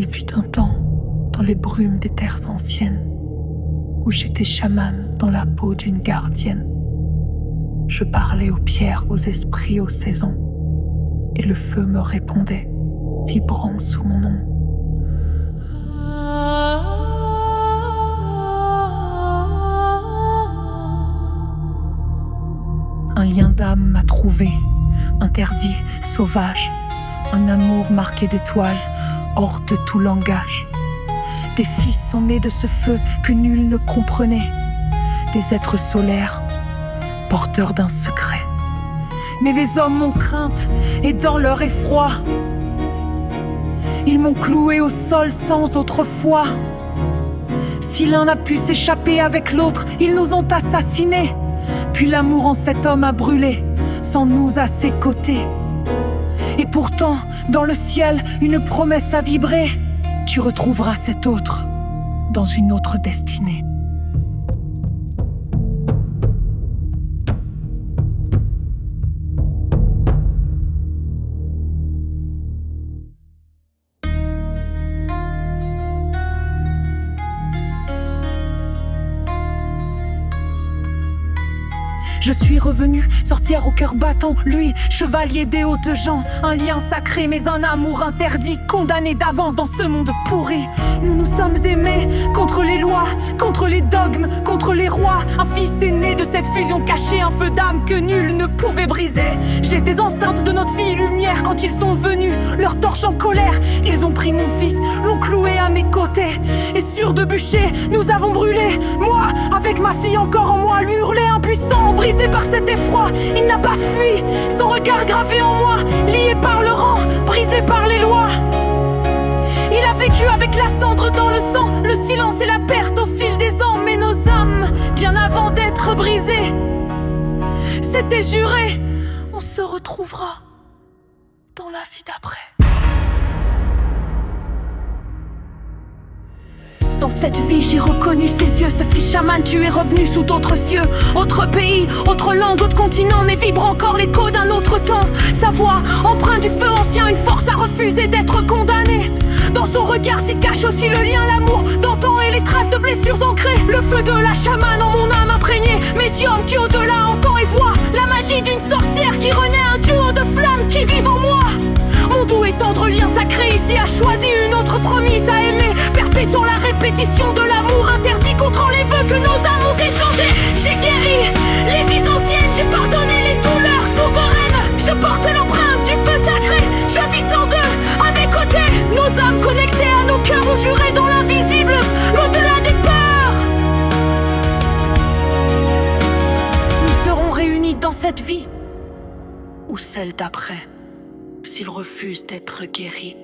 Il fut un temps, dans les brumes des terres anciennes, où j'étais chamane dans la peau d'une gardienne. Je parlais aux pierres, aux esprits, aux saisons, et le feu me répondait, vibrant sous mon nom. Un lien d'âme m'a trouvé, interdit, sauvage, un amour marqué d'étoiles, hors de tout langage. Des fils sont nés de ce feu que nul ne comprenait, des êtres solaires, porteurs d'un secret. Mais les hommes m'ont crainte, et dans leur effroi, ils m'ont cloué au sol sans autre foi. Si l'un n'a pu s'échapper avec l'autre, ils nous ont assassinés. Puis l'amour en cet homme a brûlé, sans nous à ses côtés. Et pourtant, dans le ciel, une promesse a vibré. Tu retrouveras cet autre dans une autre destinée. Je suis revenue, sorcière au cœur battant, lui, chevalier des hautes gens. Un lien sacré mais un amour interdit, condamné d'avance dans ce monde pourri. Nous nous sommes aimés, contre les lois, contre les dogmes, contre les rois. Un fils est né de cette fusion cachée, un feu d'âme que nul ne pouvait briser. J'étais enceinte de notre fille lumière quand ils sont venus, leur torche en colère. Ils ont pris mon fils, l'ont cloué à mes côtés, et sur deux bûchers, nous avons brûlé. Moi, avec ma fille encore en moi, lui hurler impuissant, brisé par cet effroi, il n'a pas fui, son regard gravé en moi, lié par le rang, brisé par les lois. Il a vécu avec la cendre dans le sang, le silence et la perte au fil des ans. Mais nos âmes, bien avant d'être brisées, c'était juré, on se retrouvera dans la vie d'après. Dans cette vie, j'ai reconnu ses yeux. Ce fils chaman, tu es revenu sous d'autres cieux. Autre pays, autre langue, autre continent, mais vibre encore l'écho d'un autre temps. Sa voix, empreinte du feu ancien, une force à refuser d'être condamné. Dans son regard s'y cache aussi le lien, l'amour d'antan et les traces de blessures ancrées. Le feu de la chamane en mon âme imprégnée, médium qui au-delà entend et voit la magie d'une sorcière qui renaît, un duo de flammes qui vivent en moi. Mon doux et tendre lien sacré ici a choisi une autre promise à aimer, perpétuant la répétition de l'amour interdit, contre les vœux que nos âmes ont échangés. J'ai guéri les vies anciennes, j'ai pardonné les douleurs souveraines. Je porte l'empreinte du feu sacré, je vis sans eux, à mes côtés. Nos âmes connectées à nos cœurs ont juré dans l'invisible, l'au-delà des peurs. Nous serons réunis dans cette vie ou celle d'après, s'ils refusent d'être guéris.